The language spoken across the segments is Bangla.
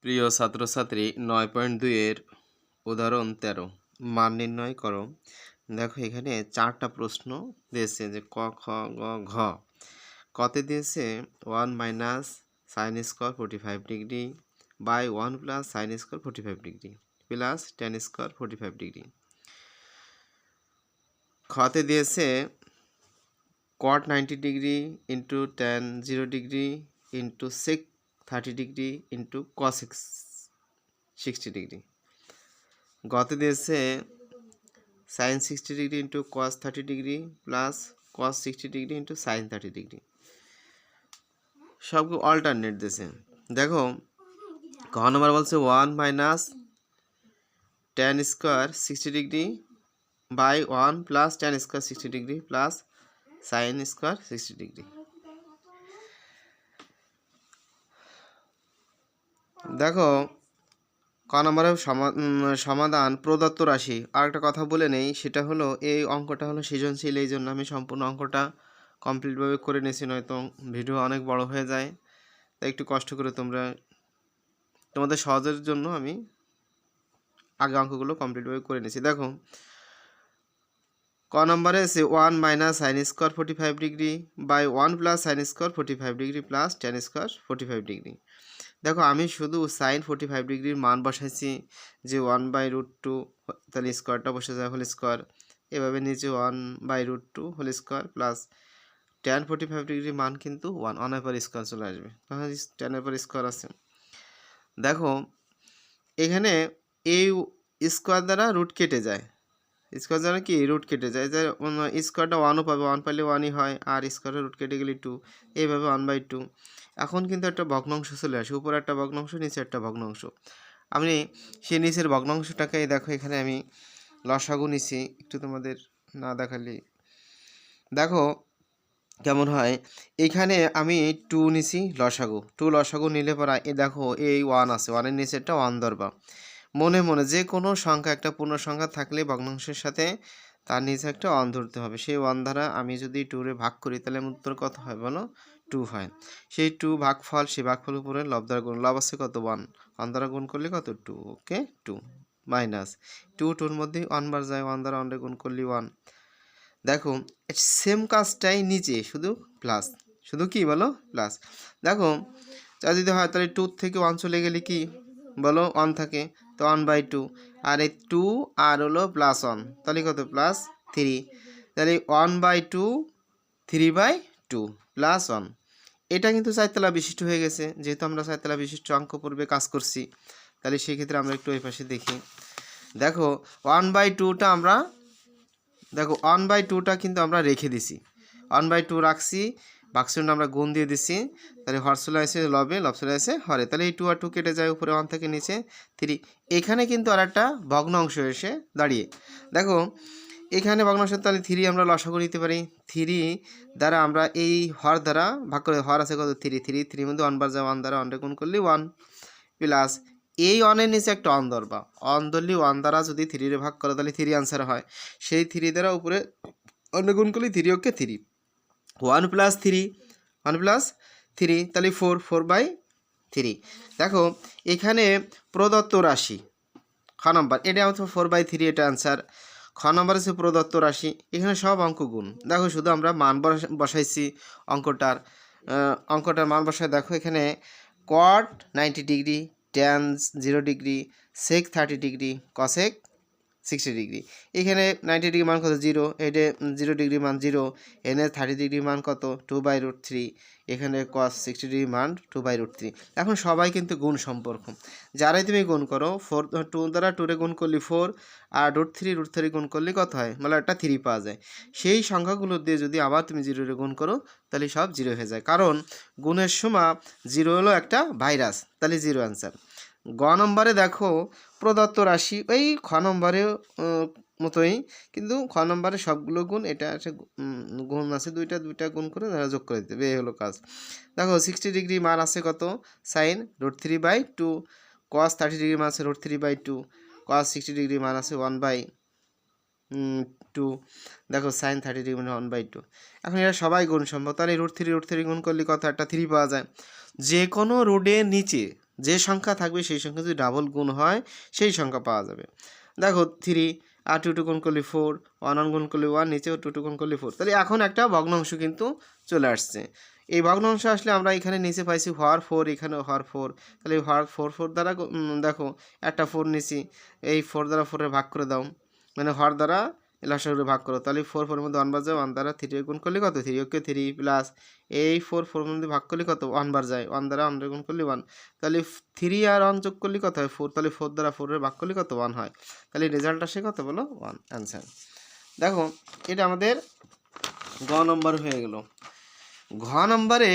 প্রিয় ছাত্রছাত্রী 9.2 এর উদাহরণ 13 মান নির্ণয় করো। দেখো এখানে 4টা প্রশ্ন দিয়েছে যে ক খ গ ঘ। কতে দিয়েছে 1 minus sine square 45 degree by 1 plus sine square 45 degree plus tan square 45 degree. খতে দিয়েছে cot 90 degree into tan 0 degree into sec 30 degree into cos 60 degree. গতে দিয়েছে sin 60 degree into cos 30 degree plus cos 60 degree into sin 30 degree. সবগুলো অল্টারনেট দিয়েছে। দেখো ক নম্বর বলছে 1 minus tan square 60 degree by 1 plus tan square 60 degree plus sin square 60 degree. দেখো ক নম্বরের সমাধান প্রদত্ত রাশি। আর একটা কথা বলে নেই, সেটা হলো এই অঙ্কটা হলো সৃজনশীল, এই জন্য আমি সম্পূর্ণ অঙ্কটা কমপ্লিটভাবে করে নিয়েছি, নয়তো ভিডিও অনেক বড় হয়ে যায়। তাই একটু কষ্ট করে তোমাদের সহজের জন্য আমি আগে অঙ্কগুলো কমপ্লিটভাবে করে নিয়েছি। দেখো ক নম্বরে আছে 1 minus sine square 45 degree by 1 plus sine square 45 degree plus tan square 45 degree. দেখো আমি শুধু সাইন 45 ডিগ্রির মান বসাইছি যে 1/√2, তাহলে স্কোয়ারটা বসে যায় হোল স্কোয়ার, এভাবে নিচে 1/√2 হোল স্কোয়ার প্লাস tan 45 ডিগ্রির মান কিন্তু 1 পর স্কোয়ার চলে আসবে, তাহলে টেনের পর স্কোয়ার আছে। দেখো এখানে এই স্কোয়ার দ্বারা রুট কেটে যায়, স্কোয়ার দ্বারা কি রুট কেটে যায়, যে স্কোয়ারটা 1ও পাবে, 1 পাইলে 1ই হয়, আর স্কোয়ারের রুট কেটে গেলে 2, এইভাবে 1/2। এখন কিন্তু একটা ভগ্নাংশ চলে আসে, উপরে একটা ভগ্নাংশ নিচে একটা ভগ্নাংশ। আমি সেই নিচের ভগ্নাংশটাকে দেখো এখানে আমি লসাগু নিছি, একটু তোমাদের না দেখালে দেখো কেমন হয়। এখানে আমি 2 নিছি লসাগু, 2 লসাগু নিলে পরে দেখো এই 1 আছে, 1-এর নিচে একটা 1 ধরবা। মনে মনে যে কোনো সংখ্যা, একটা পূর্ণ সংখ্যা থাকলে ভগ্নাংশের সাথে তার নিচে একটা 1 ধরতে হবে। সেই 1 দ্বারা আমি যদি 2-রে ভাগ করি তাহলে উত্তর কত হয় বলো? 2 হয়। সেই 2 ভাগফল, সেই ভাগফল উপরে লব দ্বারা গুণ, লব আছে কত? 1, 1 দ্বারা গুণ করলে কত? 2। ওকে 2 মাইনাস 2-2-র মধ্যে 1 বার যায়, 1 দ্বারা 1 গুণ করলে 1। দেখো সেম কাজটাই নিচে শুধু প্লাস, শুধু কি বলো? প্লাস। দেখো যা যদি হয় তাহলে 2 থেকে 1 চলে গেলে কি বলো? 1 থাকে, তো 1/2, আর এই 2 আর হলো +1, তাহলে কত? +3। তাহলে 1/2 3/2 +1। এটা কিন্তু 4 তলা বিশিষ্ট হয়ে গেছে, যেহেতু আমরা 4 তলা বিশিষ্ট অঙ্ক পূর্বে কাজ করছি, তাহলে সেক্ষেত্রে আমরা একটু ওই পাশে দেখি। দেখো 1/2টা আমরা, দেখো 1/2টা কিন্তু আমরা রেখে দিছি, 1/2 রাখছি, বাক্সটা আমরা গুণ দিয়ে দিছি, তাহলে হর চলে আসে লবে, লব চলে আসে হরে, তাহলে এই 2 আর 2 কেটে যায়, উপরে 1 থেকে নিচে 3। এখানে কিন্তু আর একটা ভগ্নাংশ এসে দাঁড়িয়ে, দেখো এখানে ভগ্নাংশ, তাহলে 3 আমরা লসাগু নিতে পারি। 3 দ্বারা আমরা এই হর দ্বারা ভাগ করে, হর আছে কত? 3, 3 মধ্যে 1 বার যায়, 1 দ্বারা 1 গুণ করলে 1 প্লাস এই 1-এর নিচে একটা 1 ধরবা, 1 ধরলে 1 দ্বারা যদি 3-রে ভাগ করো তাহলে 3 আনসার হয়। সেই 3 দ্বারা উপরে 1 গুণ করলে 3 ওকে 3, 1 প্লাস 3, 1 প্লাস 3, তাহলে 4/3। দেখো এখানে প্রদত্ত রাশি খ নম্বর, এটা হচ্ছে 4/3, এটা আনসার। খ নম্বর হচ্ছে প্রদত্ত রাশি, এখানে সব অঙ্ক গুণ। দেখো শুধু আমরা মান বসাইছি অঙ্কটার মান বসায়। দেখো এখানে cot 90 degree, tan 0 degree, sec 30 degree, cosec 60 degree. এখানে 90 ডিগ্রি মান কত? 0, এটা 0 ডিগ্রি মান 0, এনে 30 ডিগ্রি মান কত? 2/√3, এখানে cos 60 ডিগ্রি মান 2/√3। এখন সবাই কিন্তু গুণ সম্পর্ক, যারাই তুমি গুণ করো 2 দ্বারা 2-রে গুণ করলে 4, আর √3 গুণ করলে কত হয়? মানে একটা 3 পাওয়া যায়। সেই সংখ্যাগুলো দিয়ে যদি আবার তুমি 0-রে গুণ করো তাহলে সব 0 হয়ে যায়, কারণ গুণের সময় 0 হলো একটা ভাইরাস, তাহলে 0 আনসার। গ নম্বরে দেখো প্রদত্ত রাশি, ওই খ নম্বরের মতোই, কিন্তু খ নম্বরে সবগুলো গুণ, এটা একটা গুণ আছে দুইটা গুণ করে যোগ করে দিতে হবে, এই হলো কাজ। দেখো 60 ডিগ্রি মান আছে কত? সাইন √3/2, cos 30 ডিগ্রি মান আছে √3/2, cos 60 ডিগ্রি মান আছে 1/2। দেখো সাইন 30 ডিগ্রি মানে 1/2। এখন এরা সবাই গুণ সম্ভব, তাহলে √3 গুণ করলে কত? একটা 3 পাওয়া যায়। যে কোনো রুডের নিচে যে সংখ্যা থাকবে সেই সংখ্যা যদি ডাবল গুণ হয় সেই সংখ্যা পাওয়া যাবে। দেখো 3 আর 2 গুণ করলে 4, 1 গুণ করলে 1, নিচেও 2 গুণ করলে 4। তাহলে এখন একটা ভগ্নাংশ কিন্তু চলে আসছে। এই ভগ্নাংশ আসলে আমরা এখানে নিচে পাইছি হর 4, এখানেও হর 4। তাহলে হর 4 দ্বারা দেখো একটা 4 নিছি, এই 4 দ্বারা 4 ভাগ করে দাও, মানে হর দ্বারা লসাগুরে ভাগ করো। তাহলে 4 মধ্যে 1 বার যায়, 1 দ্বারা 3 গুণ করলে কত 3 ওকে 3 প্লাস এই 4 মধ্যে ভাগ করলে কত 1 বার যায়, 1 দ্বারা 1 গুণ করলে 1। তাহলে 3 আর 1 যোগ করলে কত হয় 4। তাহলে 4 দ্বারা 4 ভাগ করলে কত 1 হয়। তাহলে রেজাল্ট আসে কত বলো 1 অ্যান্সার। দেখো এটা আমাদের গ নম্বর হয়ে গেল। ঘ নম্বরে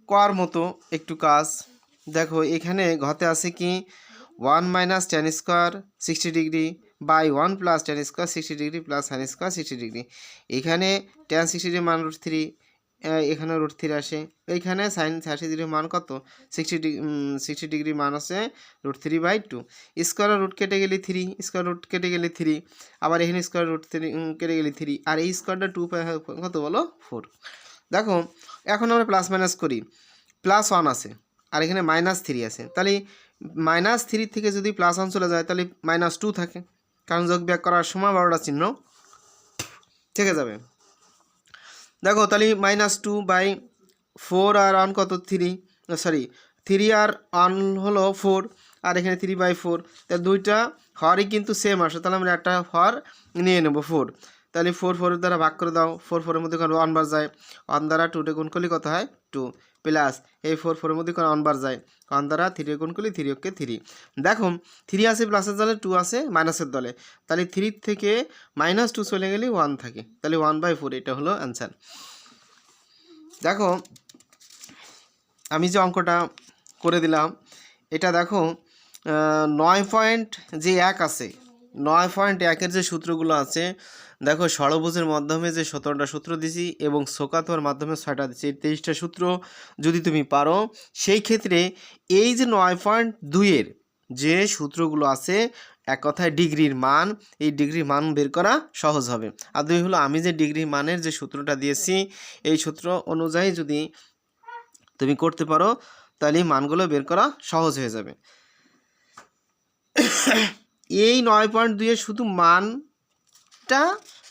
কর মতো একটু কাজ। দেখো এখানে ঘতে আছে কি 1 minus tan square 60 degree by 1 plus tan square 60 degree plus sine square 60 degree. এখানে tan 60 ডিগ্রির মান √3, এখানে √3 আসে। এইখানে সাইন 30 ডিগ্রির মান কত 60 ডিগ্রির মান আছে √3/2। স্কোয়ার রুট কেটে গেলে 3, স্কোয়ার রুট কেটে গেলে 3, আবার এখানে স্কোয়ার রুট 3 কেটে গেলে 3, আর এই স্কোয়ারটা 2 কত বলো 4। দেখো এখন আমরা প্লাস মাইনাস করি, +1 আছে আর এখানে -3 আছে। তাহলে -3 থেকে যদি +1 চলে যায় তাহলে -2 থাকে, কারণ যোগ বিয়োগ করার সময় 12টা চিহ্ন থেকে যাবে। দেখো তাহলে -2/4 আর 1 কত 3, সরি 3 আর 1 হলো 4, আর এখানে 3/4। তাহলে দুইটা হরই কিন্তু সেম আসে, তাহলে আমরা একটা হর নিয়ে নেব 4। তাহলে 4 দ্বারা ভাগ করে দাও, 4 মধ্যে 1 বার যায়, 1 দ্বারা 2 গুণ করলে কত হয় 2 প্লাস এই 4 মধ্যে 1 বার যায়, 1 দ্বারা 3 গুণ করলে 3 ওকে 3। দেখো 3 আছে প্লাসের দলে, 2 আছে মাইনাসের দলে, তাহলে 3 থেকে -2 চলে গেলে 1 থাকে, তাহলে 1/4 এটা হলো অ্যান্সার। দেখো আমি যে অঙ্কটা করে দিলাম এটা দেখো 9.1 আছে, 9.1-এর যে সূত্রগুলো আছে দেখো ষড়ভুজের মাধ্যমে যে 17টা সূত্র দিছি এবং শোকাতোর মাধ্যমে 6টা দিছি, এই 23টা সূত্র যদি তুমি পারো সেই ক্ষেত্রে এই যে 9.2-এর যে সূত্রগুলো আছে এক কথায় ডিগ্রির মান, এই ডিগ্রির মান বের করা সহজ হবে। আর দুই হলো আমি যে ডিগ্রির মানের যে সূত্রটা দিয়েছি এই সূত্র অনুযায়ী যদি তুমি করতে পারো তাহলে মানগুলো বের করা সহজ হয়ে যাবে। এই 9.2-এর শুধু মানটা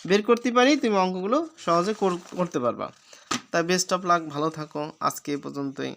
বের করতে পারি তুমি অঙ্কগুলো সহজে করতে পারবা। তাই বেস্ট অফ লাক, ভালো থাকো, আজকে এই পর্যন্তই।